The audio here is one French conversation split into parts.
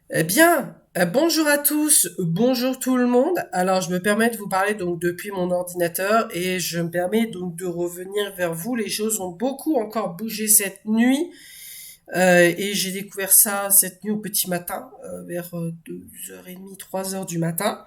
Eh bien, bonjour à tous, bonjour tout le monde. Alors, je me permets de vous parler donc depuis mon ordinateur et je me permets donc de revenir vers vous. Les choses ont beaucoup encore bougé cette nuit et j'ai découvert ça cette nuit au petit matin, vers 2h30, 3h du matin.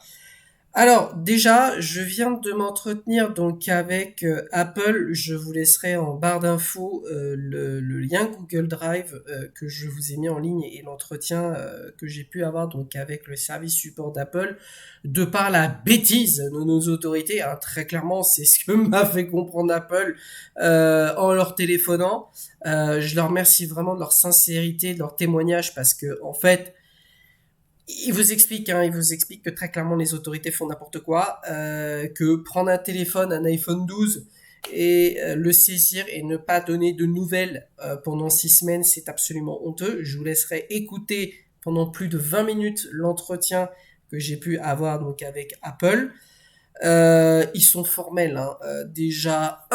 Alors déjà, je viens de m'entretenir donc avec Apple. Je vous laisserai en barre d'infos le lien Google Drive que je vous ai mis en ligne et l'entretien que j'ai pu avoir donc avec le service support d'Apple de par la bêtise de nos autorités. Hein. Très clairement, c'est ce que m'a fait comprendre Apple en leur téléphonant. Je leur remercie vraiment de leur sincérité, de leur témoignage parce que en fait il vous explique que très clairement les autorités font n'importe quoi, que prendre un téléphone, un iPhone 12 et le saisir et ne pas donner de nouvelles pendant 6 semaines, c'est absolument honteux. Je vous laisserai écouter pendant plus de 20 minutes l'entretien que j'ai pu avoir donc avec Apple. Ils sont formels. Hein. Déjà,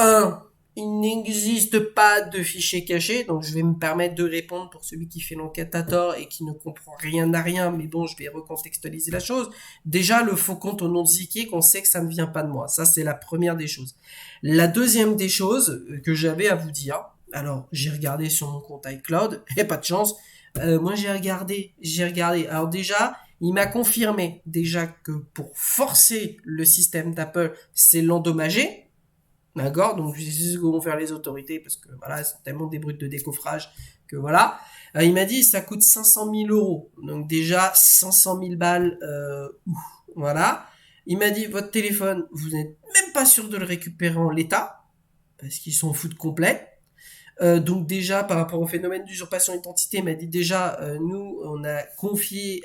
il n'existe pas de fichier caché, donc je vais me permettre de répondre pour celui qui fait l'enquête à tort et qui ne comprend rien à rien, mais bon, je vais recontextualiser la chose. Déjà, le faux compte au nom de Ziki, qu'on sait que ça ne vient pas de moi. Ça, c'est la première des choses. La deuxième des choses que j'avais à vous dire, alors j'ai regardé sur mon compte iCloud, et pas de chance, moi j'ai regardé. Alors déjà, il m'a confirmé déjà que pour forcer le système d'Apple, c'est l'endommager. D'accord. Donc, c'est ce que vont faire les autorités parce que voilà, c'est tellement des brutes de décoffrage que voilà. Il m'a dit ça coûte 500 000 euros. Donc, déjà, 500 000 balles, voilà. Il m'a dit votre téléphone, vous n'êtes même pas sûr de le récupérer en l'état parce qu'ils s'en foutent complet. Donc déjà, par rapport au phénomène d'usurpation d'identité, il m'a dit déjà, nous, on a confié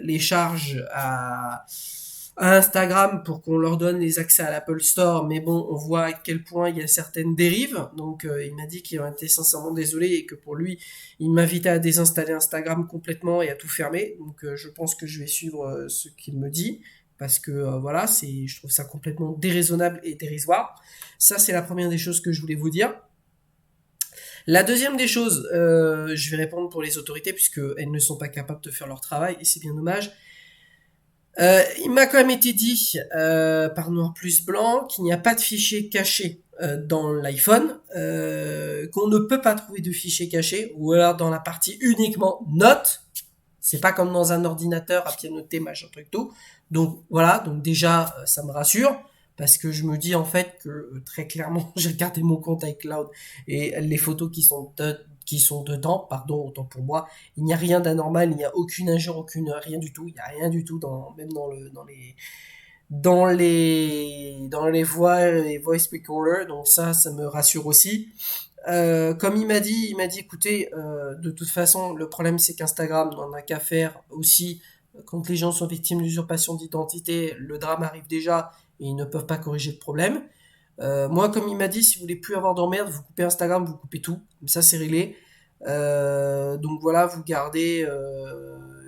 les charges à Instagram pour qu'on leur donne les accès à l'Apple Store, mais bon, on voit à quel point il y a certaines dérives. Donc, il m'a dit qu'il en était sincèrement désolé et que pour lui, il m'invitait à désinstaller Instagram complètement et à tout fermer. Donc, je pense que je vais suivre ce qu'il me dit parce que voilà, je trouve ça complètement déraisonnable et dérisoire. Ça, c'est la première des choses que je voulais vous dire. La deuxième des choses, je vais répondre pour les autorités puisqu'elles ne sont pas capables de faire leur travail et c'est bien dommage. Il m'a quand même été dit par noir plus blanc qu'il n'y a pas de fichier caché dans l'iPhone, qu'on ne peut pas trouver de fichier caché, ou alors dans la partie uniquement notes. C'est pas comme dans un ordinateur à pied noté, machin truc tout. Donc voilà, donc déjà ça me rassure parce que je me dis en fait que très clairement j'ai regardé mon compte iCloud et les photos qui sont dedans, pardon, autant pour moi, il n'y a rien d'anormal, il n'y a aucune injure, aucune rien du tout, il n'y a rien du tout même dans les voix, les voice recorders, donc ça me rassure aussi. Comme il m'a dit, écoutez, de toute façon, le problème c'est qu'Instagram n'en a qu'à faire aussi. Quand les gens sont victimes d'usurpation d'identité, le drame arrive déjà et ils ne peuvent pas corriger le problème. Moi, comme il m'a dit, si vous voulez plus avoir d'emmerde, vous coupez Instagram, vous coupez tout. Comme ça, c'est réglé. Donc voilà, vous gardez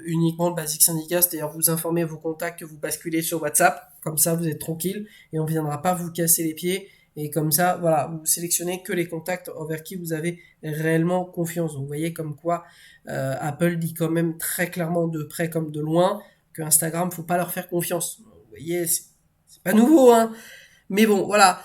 uniquement le basique syndicat, c'est-à-dire vous informez vos contacts que vous basculez sur WhatsApp. Comme ça, vous êtes tranquille et on ne viendra pas vous casser les pieds. Et comme ça, voilà, vous sélectionnez que les contacts envers qui vous avez réellement confiance. Donc vous voyez comme quoi Apple dit quand même très clairement de près comme de loin que Instagram, faut pas leur faire confiance. Vous voyez, c'est pas nouveau, hein. Mais bon, voilà.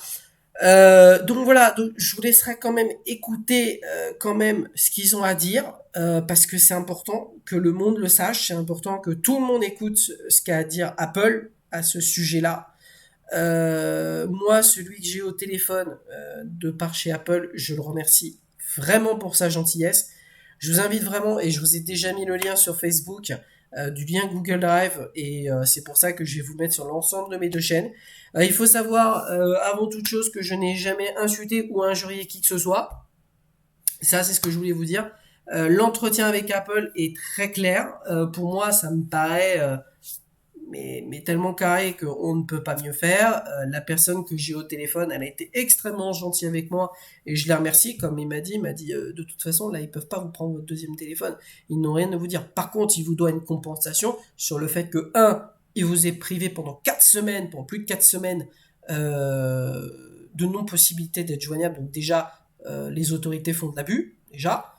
Donc voilà, donc je vous laisserai quand même écouter quand même ce qu'ils ont à dire parce que c'est important que le monde le sache, c'est important que tout le monde écoute ce qu'a à dire Apple à ce sujet-là. Moi, celui que j'ai au téléphone de par chez Apple, je le remercie vraiment pour sa gentillesse. Je vous invite vraiment, et je vous ai déjà mis le lien sur Facebook, du lien Google Drive, et c'est pour ça que je vais vous mettre sur l'ensemble de mes deux chaînes. Il faut savoir, avant toute chose, que je n'ai jamais insulté ou injurié qui que ce soit. Ça, c'est ce que je voulais vous dire. L'entretien avec Apple est très clair. Pour moi, ça me paraît mais tellement carré qu'on ne peut pas mieux faire. La personne que j'ai au téléphone, elle a été extrêmement gentille avec moi et je la remercie. Comme il m'a dit de toute façon, là, ils peuvent pas vous prendre votre deuxième téléphone. Ils n'ont rien à vous dire. Par contre, ils vous doivent une compensation sur le fait que, il vous est privé pendant 4 semaines, pendant plus de 4 semaines, de non-possibilité d'être joignable. Donc déjà, les autorités font de l'abus, déjà.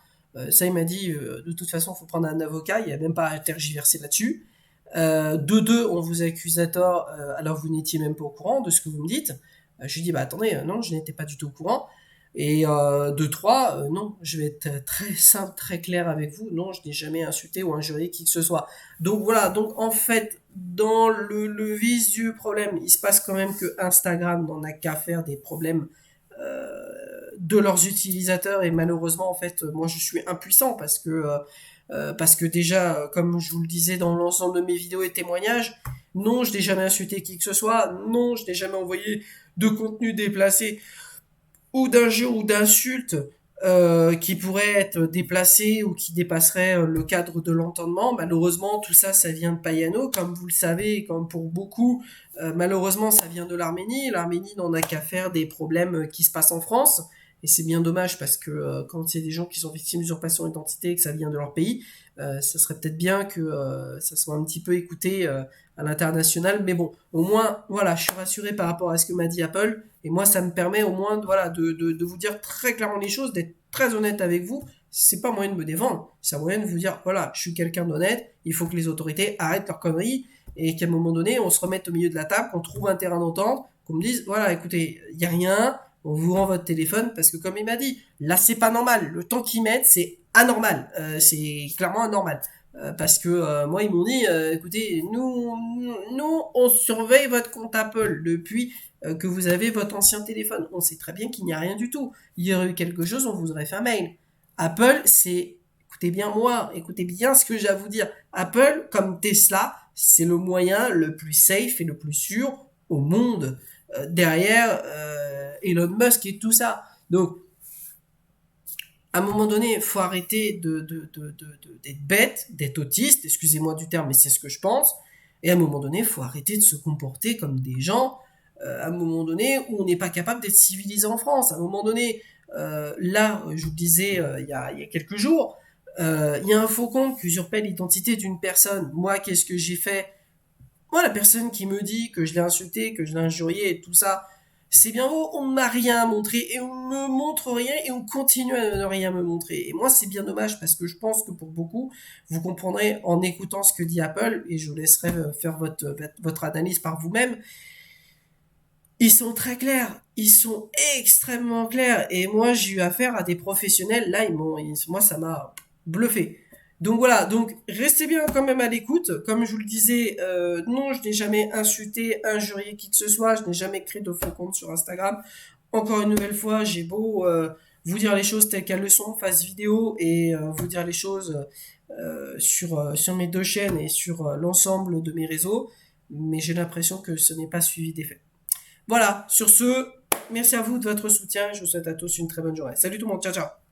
Ça, il m'a dit, de toute façon, faut prendre un avocat, il n'y a même pas à tergiverser là-dessus. De deux, on vous accuse à tort, alors vous n'étiez même pas au courant de ce que vous me dites. Je lui dis, bah attendez, non, je n'étais pas du tout au courant. Et de trois, non, je vais être très simple, très clair avec vous. Non, je n'ai jamais insulté ou injurié qui que ce soit. Donc voilà, donc en fait, dans le vif du problème, il se passe quand même que Instagram n'en a qu'à faire des problèmes de leurs utilisateurs et malheureusement en fait moi je suis impuissant parce que déjà comme je vous le disais dans l'ensemble de mes vidéos et témoignages, non je n'ai jamais insulté qui que ce soit, non je n'ai jamais envoyé de contenu déplacé ou d'injures ou d'insultes qui pourraient être déplacées ou qui dépasseraient le cadre de l'entendement. Malheureusement, tout ça, ça vient de Payano, comme vous le savez, comme pour beaucoup. Malheureusement, ça vient de l'Arménie. L'Arménie n'en a qu'à faire des problèmes qui se passent en France. Et c'est bien dommage parce que quand il y a des gens qui sont victimes d'usurpation d'identité et que ça vient de leur pays, ça serait peut-être bien que ça soit un petit peu écouté à l'international. Mais bon, au moins, voilà, je suis rassuré par rapport à ce que m'a dit Apple. Et moi, ça me permet au moins voilà, de vous dire très clairement les choses, d'être très honnête avec vous. C'est pas moyen de me défendre, c'est un moyen de vous dire, voilà, je suis quelqu'un d'honnête, il faut que les autorités arrêtent leurs conneries et qu'à un moment donné, on se remette au milieu de la table, qu'on trouve un terrain d'entente, qu'on me dise, voilà, écoutez, il n'y a rien, on vous rend votre téléphone, parce que comme il m'a dit, là, c'est pas normal. Le temps qu'ils mettent, c'est anormal. C'est clairement anormal. Parce que moi, ils m'ont dit, écoutez, nous, on surveille votre compte Apple depuis que vous avez votre ancien téléphone. On sait très bien qu'il n'y a rien du tout. Il y aurait eu quelque chose, on vous aurait fait un mail. Apple, c'est, écoutez bien moi, écoutez bien ce que j'ai à vous dire. Apple, comme Tesla, c'est le moyen le plus safe et le plus sûr au monde. Derrière Elon Musk et tout ça. Donc, à un moment donné, il faut arrêter d'être bête, d'être autiste, excusez-moi du terme, mais c'est ce que je pense. Et à un moment donné, il faut arrêter de se comporter comme des gens, à un moment donné où on n'est pas capable d'être civilisé en France. À un moment donné, là, je vous le disais il y a quelques jours, il y a un faux compte qui usurpait l'identité d'une personne. Moi, qu'est-ce que j'ai fait? Moi, la personne qui me dit que je l'ai insulté, que je l'ai injurié et tout ça, c'est bien beau, on ne m'a rien montré et on ne me montre rien et on continue à ne rien me montrer. Et moi, c'est bien dommage parce que je pense que pour beaucoup, vous comprendrez en écoutant ce que dit Apple et je vous laisserai faire votre analyse par vous-même. Ils sont très clairs, ils sont extrêmement clairs et moi, j'ai eu affaire à des professionnels, là, moi, ça m'a bluffé. Donc voilà, donc restez bien quand même à l'écoute. Comme je vous le disais, non, je n'ai jamais insulté, injurié qui que ce soit, je n'ai jamais créé de faux compte sur Instagram. Encore une nouvelle fois, j'ai beau vous dire les choses telles qu'elles le sont, face vidéo, et vous dire les choses sur mes deux chaînes et sur l'ensemble de mes réseaux, mais j'ai l'impression que ce n'est pas suivi des faits. Voilà, sur ce, merci à vous de votre soutien, je vous souhaite à tous une très bonne journée. Salut tout le monde, ciao ciao.